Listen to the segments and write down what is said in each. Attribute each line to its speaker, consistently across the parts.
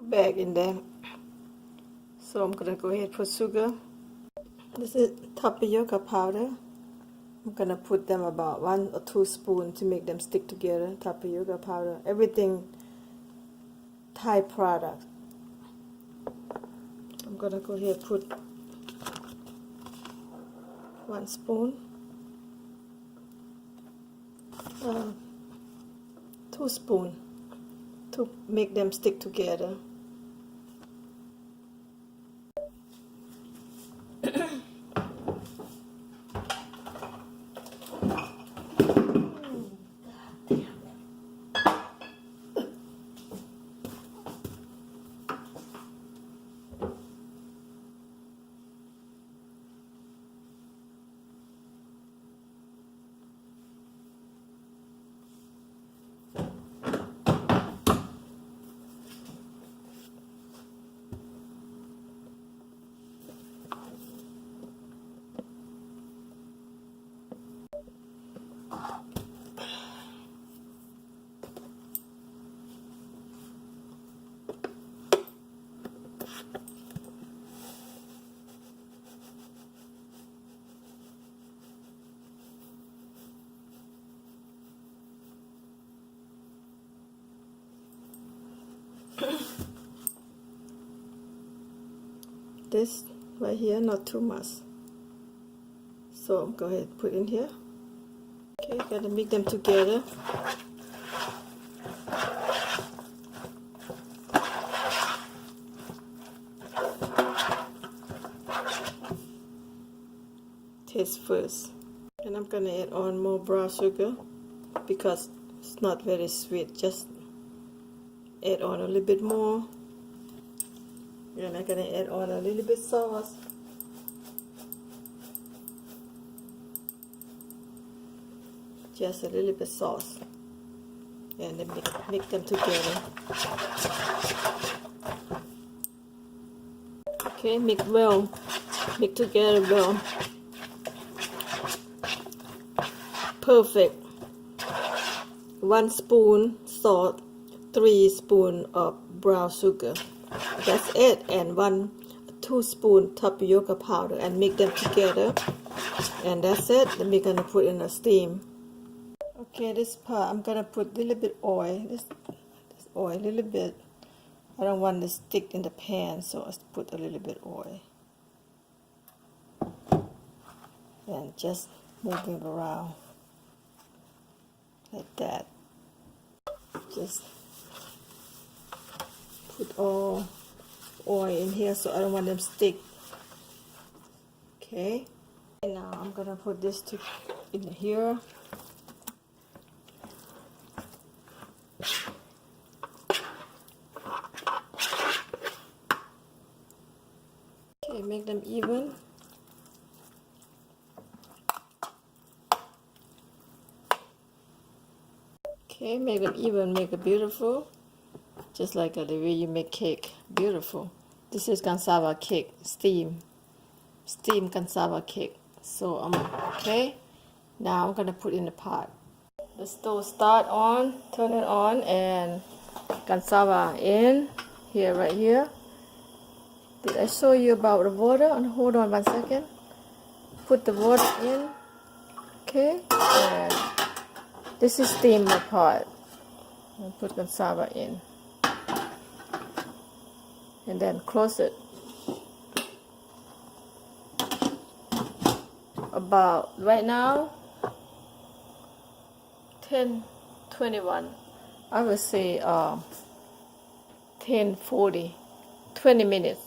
Speaker 1: bag in there. So I'm gonna go ahead and put sugar. This is tapioca powder. I'm gonna put them about 1 or 2 spoons to make them stick together. Tapioca powder, everything Thai product. I'm gonna go ahead and put 1 spoon, 2 spoons to make them stick together. This right here, not too much. So go ahead and put in here. Okay, gotta mix them together. Taste first. And I'm gonna add on more brown sugar because it's not very sweet. Just add on a little bit more. And I'm gonna add on a little bit sauce. Just a little bit sauce. And then mix them together. Okay, mix well. Mix together well. Perfect. 1 spoon salt, 3 spoons of brown sugar. That's it. And 2 spoons tapioca powder, and mix them together. And that's it. Then we're gonna put in a steam. Okay, this part I'm gonna put a little bit oil. This oil, a little bit. I don't want to stick in the pan, so I put a little bit oil. And just moving around like that. Just put all oil in here so I don't want them stick. Okay, and now I'm gonna put this in here. Okay, make them even. Okay, make them even, make it beautiful. Just like the way you make cake, beautiful. This is cassava cake, steam cassava cake. So okay. Now I'm gonna put in the pot. The stove start on, turn it on, and cassava in here, right here. Did I show you about the water? Hold on 1 second. Put the water in. Okay, and this is steam pot. And put cassava in. And then close it. About right now 10:21. I would say 10:40. 20 minutes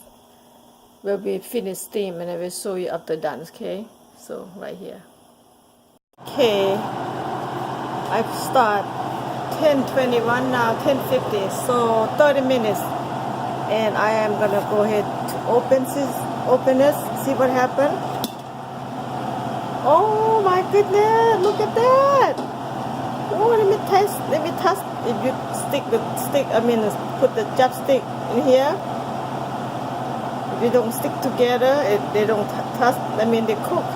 Speaker 1: will be finished steam, and I will show you after done. Okay, so right here. Okay, I start 10:21 now, 10:50, so 30 minutes. And I am gonna go ahead to open this, see what happened. Oh my goodness, look at that. Oh, let me test. If you put the chopstick in here. If you don't stick together, they don't touch, they cook.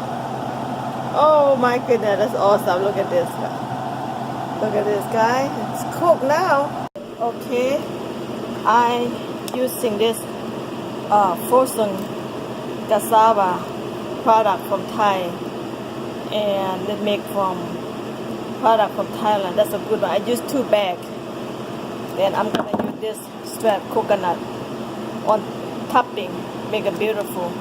Speaker 1: Oh my goodness, that's awesome. Look at this. Look at this, guy. It's cooked now. Okay, I using this frozen cassava product from Thai, and they make from product from Thailand. That's a good one. I use 2 bags. Then I'm gonna use this straight coconut on topping, make it beautiful.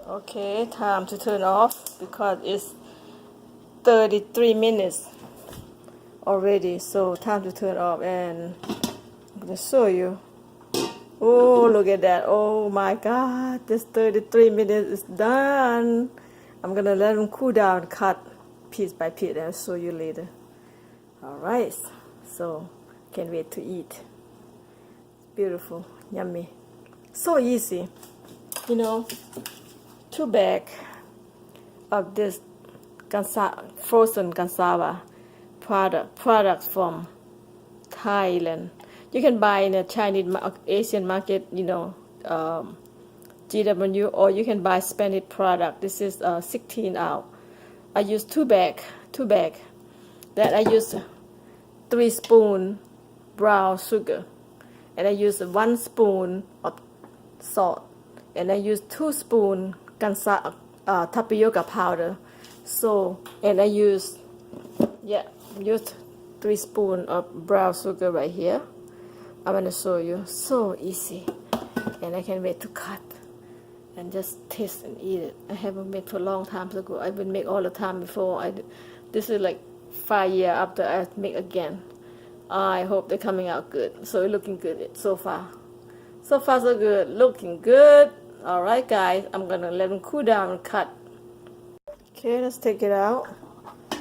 Speaker 1: Okay, time to turn off because it's 33 minutes already. So time to turn off, and I'm gonna show you. Oh, look at that. Oh my God, this 33 minutes is done. I'm gonna let them cool down, cut piece by piece, and I'll show you later. Alright, so can't wait to eat. Beautiful, yummy, so easy. You know, 2 bags of this frozen cassava products from Thailand. You can buy in a Chinese Asian market, you know, GW, or you can buy Spanish product. This is 16 ounce. I use 2 bag. Then I use 3 spoon brown sugar, and I use 1 spoon of salt, and I use 2 spoon tapioca powder. So, and I use 3 spoon of brown sugar right here. I'm gonna show you. So easy, and I can't wait to cut and just taste and eat it. I haven't made for a long time ago. I've been make all the time before. This is like 5 years after I make again. I hope they're coming out good. So it's looking good so far. So far so good. Looking good. Alright guys, I'm gonna let them cool down and cut. Okay, let's take it out.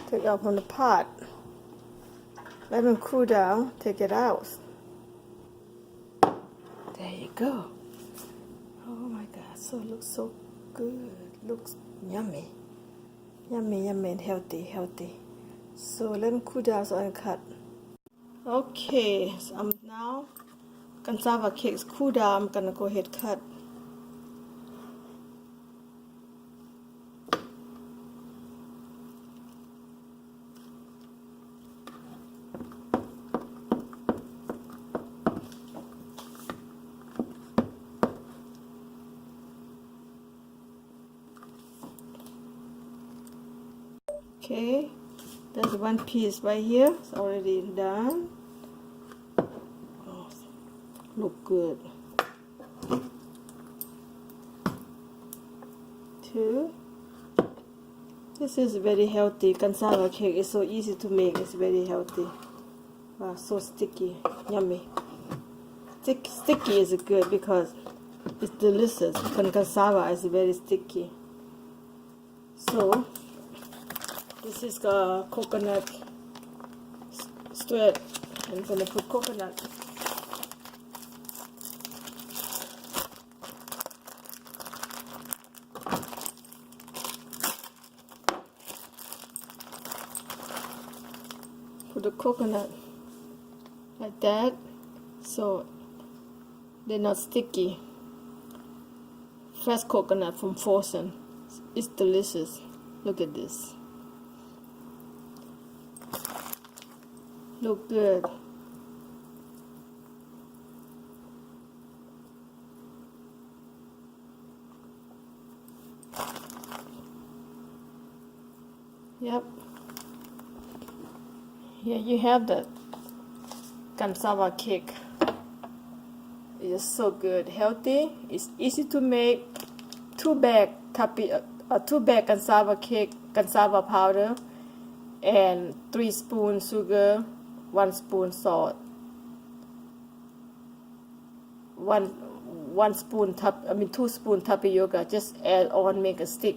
Speaker 1: Take it out from the pot. Let them cool down. Take it out. There you go. Oh my God, so it looks so good. Looks yummy. Yummy and healthy. So let them cool down so I can cut. Okay, so I'm now cassava cakes cool down. I'm gonna go ahead and cut. Okay, there's 1 piece right here. It's already done. Oh, look good. 2. This is very healthy. Cassava cake is so easy to make. It's very healthy. Wow, so sticky, yummy. Sticky is good because it's delicious. Cassava is very sticky. So this is coconut straight. I'm gonna put coconut. Put the coconut like that, so they're not sticky. Fresh coconut from frozen. It's delicious. Look at this. Look good. Yep. Here you have the cassava cake. It is so good, healthy. It's easy to make. 2 bag cassava cake, cassava powder, and 3 spoons sugar, 1 spoon salt, 2 spoon tapioca. Just add on, make a stick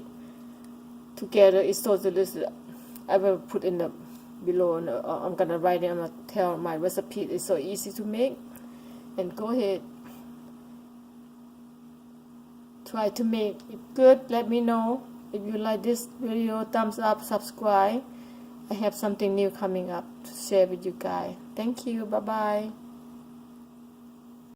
Speaker 1: together. It's so delicious. I will put in the below. I'm gonna write it. I'm gonna tell my recipe. It's so easy to make. And go ahead, try to make it good. Let me know if you like this video. Thumbs up, subscribe. I have something new coming up to share with you guys. Thank you. Bye bye.